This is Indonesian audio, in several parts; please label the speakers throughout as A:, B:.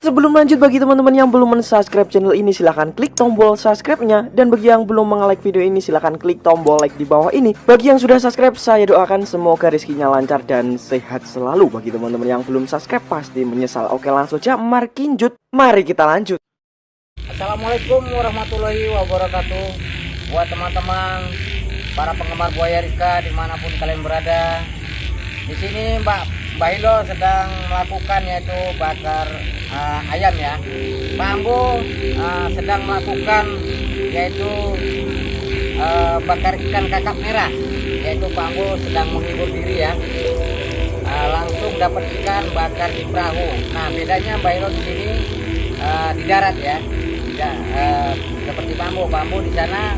A: Sebelum lanjut, bagi teman-teman yang belum mensubscribe channel ini, silahkan klik tombol subscribe-nya. Dan bagi yang belum nge-like video ini, silahkan klik tombol like di bawah ini. Bagi yang sudah subscribe, saya doakan semoga rezekinya lancar dan sehat selalu. Bagi teman-teman yang belum subscribe, pasti menyesal. Oke, langsung aja markinjut. Mari kita lanjut.
B: Assalamualaikum warahmatullahi wabarakatuh. Buat teman-teman para penggemar buaya Rizka dimanapun kalian berada, di sini Mbak Hilo sedang melakukan yaitu bakar ayam ya. Pak Ambo sedang melakukan yaitu bakar ikan kakap merah, yaitu Pak Ambo sedang menghibur diri ya. Langsung dapat ikan bakar di perahu. Nah, bedanya Mbak Hilo di sini di darat ya. Tidak seperti Pak Ambo di sana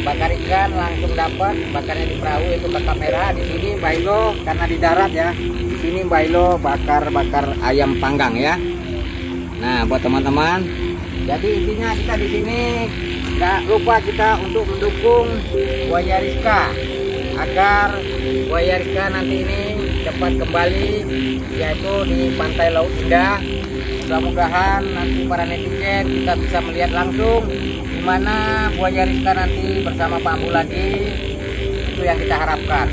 B: bakar ikan langsung dapat, bakarnya di perahu itu kakap merah. Di sini Mbak Hilo karena di darat ya. Di sini Mbak Hilo bakar ayam panggang ya. Nah, buat teman-teman, jadi intinya kita di sini nggak lupa kita untuk mendukung buaya Rizka agar buaya Rizka nanti ini cepat kembali yaitu di Pantai Laut Indah. Mudah-mudahan nanti para netizen kita bisa melihat langsung di mana buaya Rizka nanti bersama Pak Ambu lagi. Itu yang kita harapkan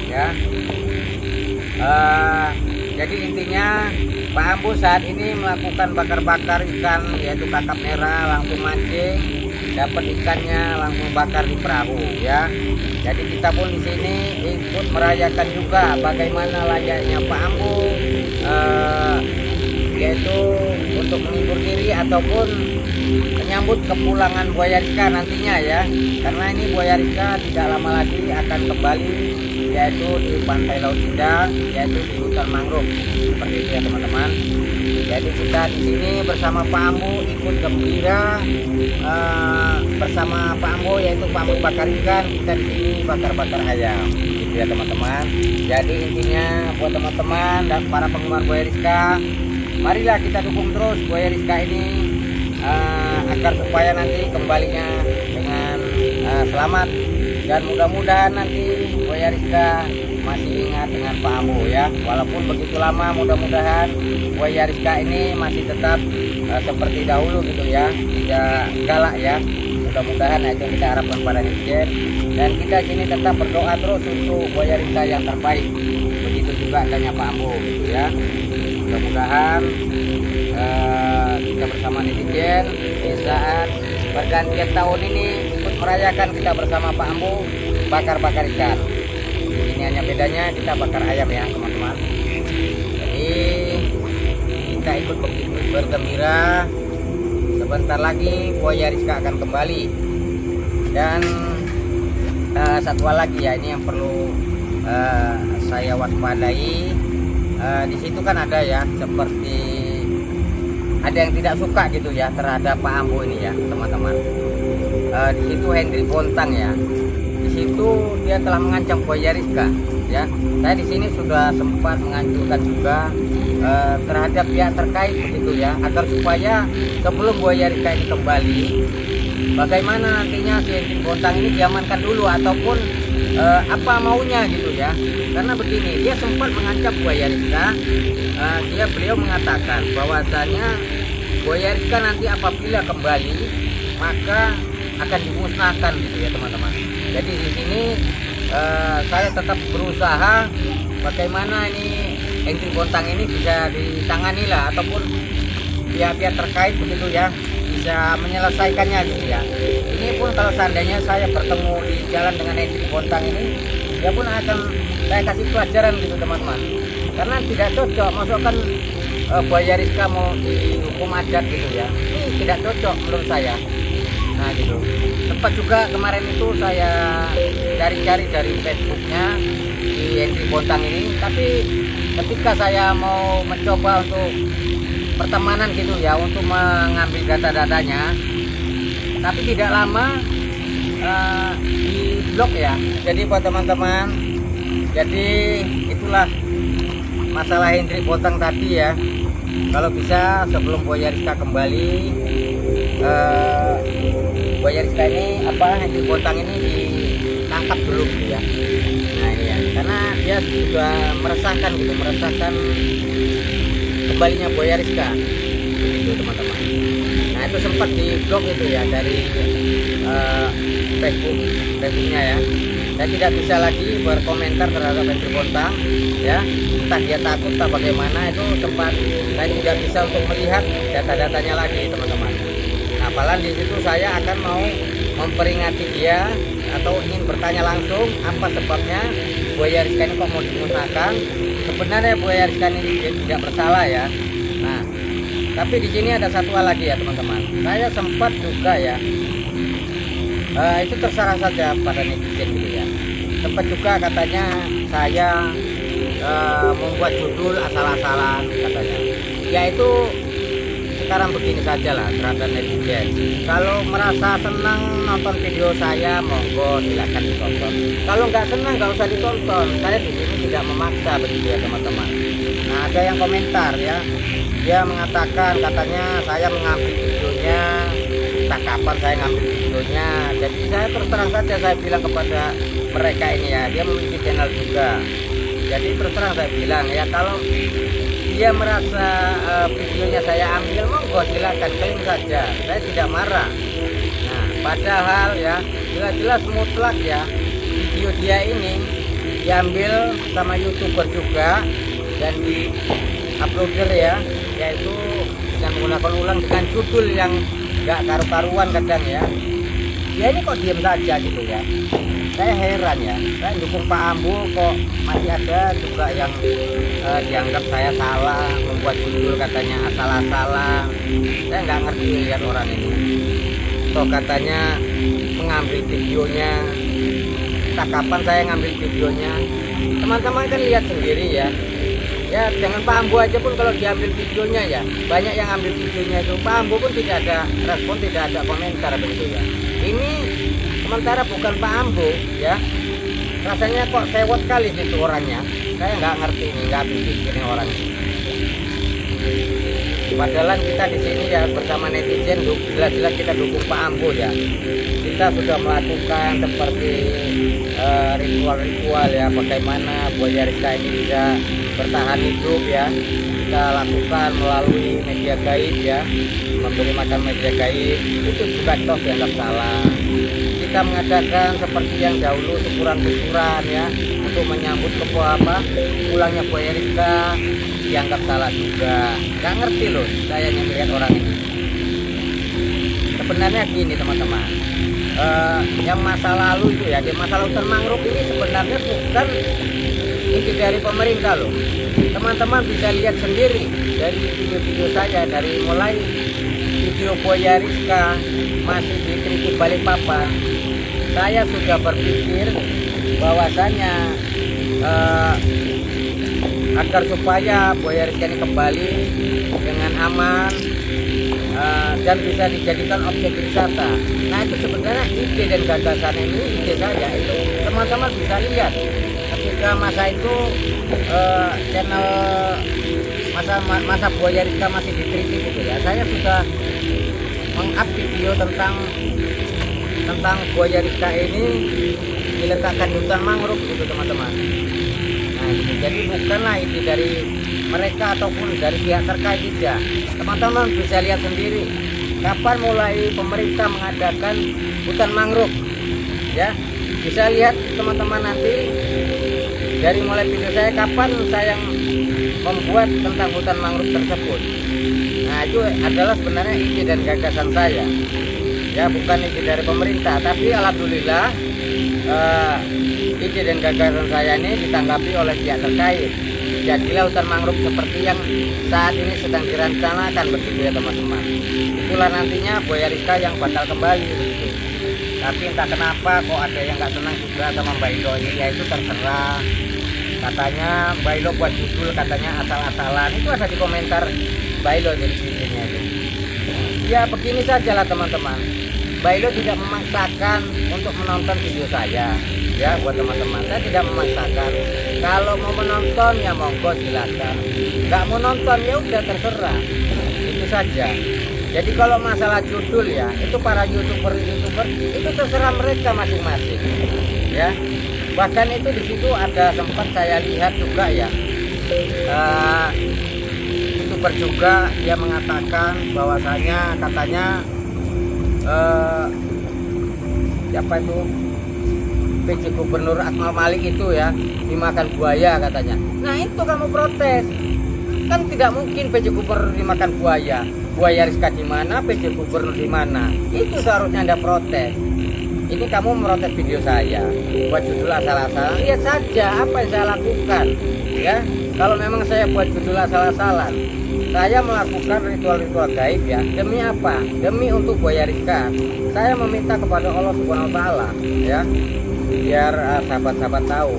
B: ya. Jadi intinya Pak Ambu saat ini melakukan bakar-bakar ikan yaitu kakap merah, langsung mancing, dapat ikannya langsung bakar di perahu ya. Jadi kita pun di sini ikut merayakan juga bagaimana layaknya Pak Ambu yaitu untuk menghibur diri ataupun menyambut kepulangan buaya Rizka nantinya ya. Karena ini buaya Rizka tidak lama lagi akan kembali yaitu di Pantai Laut Indah, yaitu di hutan mangrove seperti itu ya teman-teman. Jadi kita di sini bersama Pak Ambo ikut gembira bersama Pak Ambo, yaitu Pak Ambo bakar ikan, kita di sini bakar-bakar ayam gitu ya teman-teman. Jadi intinya buat teman-teman dan para penggemar buaya Rizka, marilah kita dukung terus buaya Rizka ini agar supaya nanti kembalinya dengan selamat. Dan mudah-mudahan nanti buaya Rizka masih ingat dengan Pak Ambo ya. Walaupun begitu lama, mudah-mudahan buaya Rizka ini masih tetap seperti dahulu gitu ya, tidak galak ya. Mudah-mudahan itu kita harapkan pada netizen. Dan kita sini tetap berdoa terus untuk buaya Rizka yang terbaik. Begitu juga adanya Pak Ambo gitu ya. Mudah-mudahan kita bersama netizen di saat pergantian tahun ini ikut merayakan kita bersama Pak Ambo bakar-bakar ikan. Ini hanya bedanya kita bakar ayam ya teman-teman. Jadi kita ikut bergembira, sebentar lagi buaya Rizka akan kembali. Dan satu hal lagi ya, ini yang perlu saya waspadai. Di situ kan ada ya seperti ada yang tidak suka gitu ya terhadap Pak Ambo ini ya teman-teman. Di situ Hendri Bontang ya. Di situ dia telah mengancam buaya Rizka ya. Saya di sini sudah sempat menganjurkan juga terhadap pihak terkait begitu ya, agar supaya sebelum buaya Rizka ini kembali, bagaimana nantinya si Hendri Bontang ini diamankan dulu ataupun apa maunya gitu ya. Karena begini, dia sempat mengancam buaya Rizka. Beliau mengatakan bahwasanya buaya Rizka nanti apabila kembali maka akan dimusnahkan gitu ya teman-teman. Jadi di sini saya tetap berusaha bagaimana ini Hendri Bontang ini bisa ditangani lah, ataupun pihak-pihak terkait begitu ya bisa menyelesaikannya gitu ya. Ini pun kalau seandainya saya bertemu di jalan dengan Hendri Bontang ini, dia pun akan saya kasih pelajaran gitu teman-teman. Karena tidak cocok, masukkan buaya Rizka mau dihukum adat gitu ya. Ini tidak cocok menurut saya. Nah gitu. Sempat juga kemarin itu saya cari-cari dari Facebooknya di Hendri Bontang ini, tapi ketika saya mau mencoba untuk pertemanan gitu ya, untuk mengambil data-datanya, tapi tidak lama di blok ya. Jadi buat teman-teman, jadi itulah masalah Hendri Bontang tadi ya. Kalau bisa sebelum buaya Rizka kembali, buaya Rizka ini Hendri Bontang ini ditangkap dulu gitu ya. Nah ini ya, karena dia sudah meresahkan gitu, meresahkan kembalinya buaya Rizka. begitu teman-teman. Nah itu sempat di blok itu ya dari Facebooknya ya. Saya tidak bisa lagi berkomentar terhadap Hendri Bontang ya, entah dia takut atau bagaimana, itu sempat saya tidak bisa untuk melihat data-datanya lagi teman-teman. Nah apalagi di situ saya akan mau memperingati dia atau ingin bertanya langsung apa sebabnya buaya Rizka ini kok mau dimusnahkan. Sebenarnya buaya Rizka ini tidak bersalah ya. Nah tapi di sini ada satu hal lagi ya teman-teman. Saya sempat juga ya, itu terserah saja pada netizen gitu ya. Sempat juga katanya saya membuat judul asal-asalan katanya. Yaitu sekarang begini saja lah terhadap netizen. Kalau merasa senang nonton video saya, monggo silakan ditonton. Kalau nggak senang nggak usah ditonton. Saya di sini tidak memaksa begitu ya teman-teman. Nah ada yang komentar ya, dia mengatakan katanya saya mengambil videonya, entah kapan saya ngambil videonya. Jadi saya terus terang saja saya bilang kepada mereka ini ya, dia memiliki channel juga. Jadi terus terang saya bilang ya, kalau dia merasa videonya saya ambil, monggo silakan klaim saja, saya tidak marah. Nah padahal ya jelas-jelas mutlak ya video dia ini diambil sama YouTuber juga dan di uploader ya, yaitu dengan menggunakan ulang dengan judul yang nggak karu-karuan kadang ya. Dia ini kok diam saja gitu ya, saya heran ya. Saya dukung Pak Ambo kok masih ada juga yang dianggap saya salah, membuat judul katanya asal-asalan. Saya nggak ngerti lihat orang ini. Toh katanya mengambil videonya, entah kapan saya ngambil videonya. Teman-teman kan lihat sendiri ya. Ya jangan Pak Ambo aja pun kalau diambil videonya ya, banyak yang ambil videonya itu. Pak Ambo pun tidak ada respon, tidak ada komentar begitu ya. Ini sementara bukan Pak Ambo ya, rasanya kok sewot kali gitu orangnya. Saya nggak ngerti ini, nggak habis ini orang. Padahal kita di sini ya bersama netizen, jelas-jelas kita dukung Pak Ambo ya. Kita sudah melakukan seperti ritual-ritual ya, bagaimana buaya Rizka ini bisa bertahan hidup ya. Kita lakukan melalui media gaib ya, memberi makan media gaib, itu juga toh dianggap salah. Kita mengadakan seperti yang dahulu syukuran-syukuran ya, untuk menyambut ke pulangnya buaya Rizka, dianggap salah juga. Nggak ngerti loh saya yang melihat orang ini. Sebenarnya gini teman-teman, yang masa lalu itu ya, di masa hutan mangrove ini sebenarnya bukan inti dari pemerintah loh. Teman-teman bisa lihat sendiri dari video-video saya, dari mulai video buaya Rizka masih di Triki Balikpapan. Saya sudah berpikir bahwasanya agar supaya buaya Rizka ini kembali dengan aman dan bisa dijadikan objek wisata. Nah itu sebenarnya ide dan gagasan ini, ide saya itu teman-teman bisa lihat ketika masa itu channel masa buaya Rizka masih di Triki gitu ya. Saya sudah meng-up video tentang buaya Rizka ini diletakkan di hutan mangrove gitu teman-teman. Nah gitu. Jadi bukanlah ide dari mereka ataupun dari pihak terkait tidak. Teman-teman bisa lihat sendiri kapan mulai pemerintah mengadakan hutan mangrove ya. Bisa lihat teman-teman nanti dari mulai video saya kapan saya membuat tentang hutan mangrove tersebut. Nah itu adalah sebenarnya ide dan gagasan saya ya, bukan ide dari pemerintah. Tapi alhamdulillah ide dan gagasan saya ini ditanggapi oleh pihak terkait. Jadilah hutan mangrove seperti yang saat ini sedang direncanakan begitu ya teman-teman. Itulah nantinya buaya Rizka yang bakal kembali begitu. Tapi entah kenapa kok ada yang nggak senang juga sama Mbak Ilo ini, ya itu terserah. Katanya Mbak Ilo buat judul katanya asal-asalan, itu ada di komentar Mbak Ilo dari videonya itu. Ya begini sajalah teman-teman, Mbak Ilo tidak memaksakan untuk menonton video saya ya. Buat teman-teman, saya tidak memaksakan. Kalau mau menonton ya monggo silakan, nggak mau nonton ya udah terserah, itu saja. Jadi kalau masalah judul ya, itu para youtuber itu terserah mereka masing-masing ya. Bahkan itu di situ ada sempat saya lihat juga ya, youtuber juga, dia mengatakan bahwasanya katanya siapa itu PJ Gubernur Akmal Malik itu ya dimakan buaya katanya. Nah itu kamu protes, kan tidak mungkin PJ Gubernur dimakan buaya. Buaya Rizka di mana, PJ Gubernur di mana? Itu seharusnya Anda protes. Ini kamu merotes video saya buat judul asal-asalan. Lihat saja apa yang saya lakukan, ya. Kalau memang saya buat judul asal-asalan, saya melakukan ritual-ritual gaib ya. Demi apa? Demi untuk buaya Rizka. Saya meminta kepada Allah Subhanahu Wa Taala, ya, biar sahabat-sahabat tahu,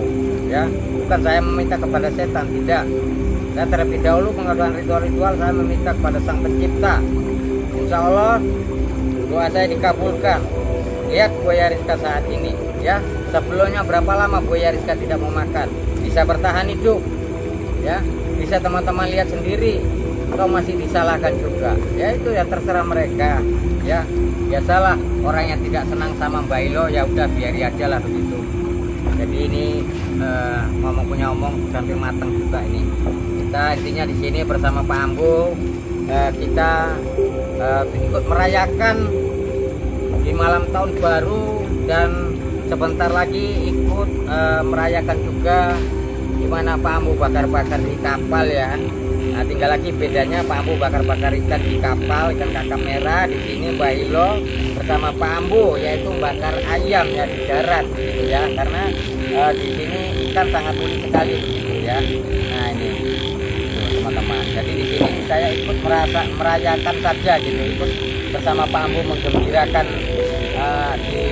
B: ya. Bukan saya meminta kepada setan, tidak. Saya terlebih dahulu melakukan ritual-ritual, saya meminta kepada Sang Pencipta. Insya Allah doa saya dikabulkan. Lihat buaya Rizka saat ini, ya. Sebelumnya berapa lama buaya Rizka tidak mau makan, bisa bertahan hidup, ya. Bisa teman-teman lihat sendiri, atau masih disalahkan juga. Ya itu ya terserah mereka, ya. Biasalah orang yang tidak senang sama Mbak Ilo, ya udah biari aja lah begitu. Jadi ini ngomong punya omong hampir matang juga ini. Kita intinya di sini bersama Pak Ambu, kita ikut merayakan di malam tahun baru, dan sebentar lagi ikut merayakan juga di mana Pak Ambu bakar-bakar di kapal ya. Nah, tinggal lagi bedanya Pak Ambu bakar-bakar ikan di kapal, ikan kakap merah. Di sini Mbak Ilo bersama Pak Ambu yaitu bakar ayam ya di darat gitu ya. Karena di sini ikan sangat unik sekali gitu ya. Nah, ini teman-teman. Jadi di sini saya ikut merayakan saja gitu, ikut bersama Pak Ambu menggembirakan di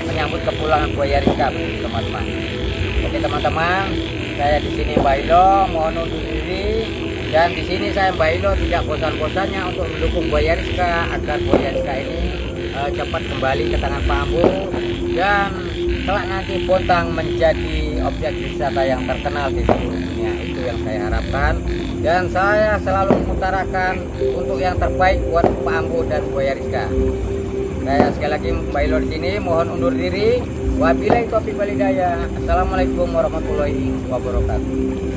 B: menyambut kepulangan buaya Rizka, teman-teman. Oke teman-teman, saya di sini Mbak Ilo mohon undur diri, dan di sini saya Mbak Ilo tidak bosan-bosannya untuk mendukung buaya Rizka agar buaya Rizka ini cepat kembali ke tangan Pak Ambu, dan kelak nanti Bontang menjadi objek wisata yang terkenal di seluruh dunia. Itu yang saya harapkan, dan saya selalu mengutarakan untuk yang terbaik buat Pak Ambu dan buaya Rizka. Saya sekali lagi Mbak Ilo di sini mohon undur diri. Wabillahi taufiq wal hidayah. Assalamualaikum warahmatullahi wabarakatuh.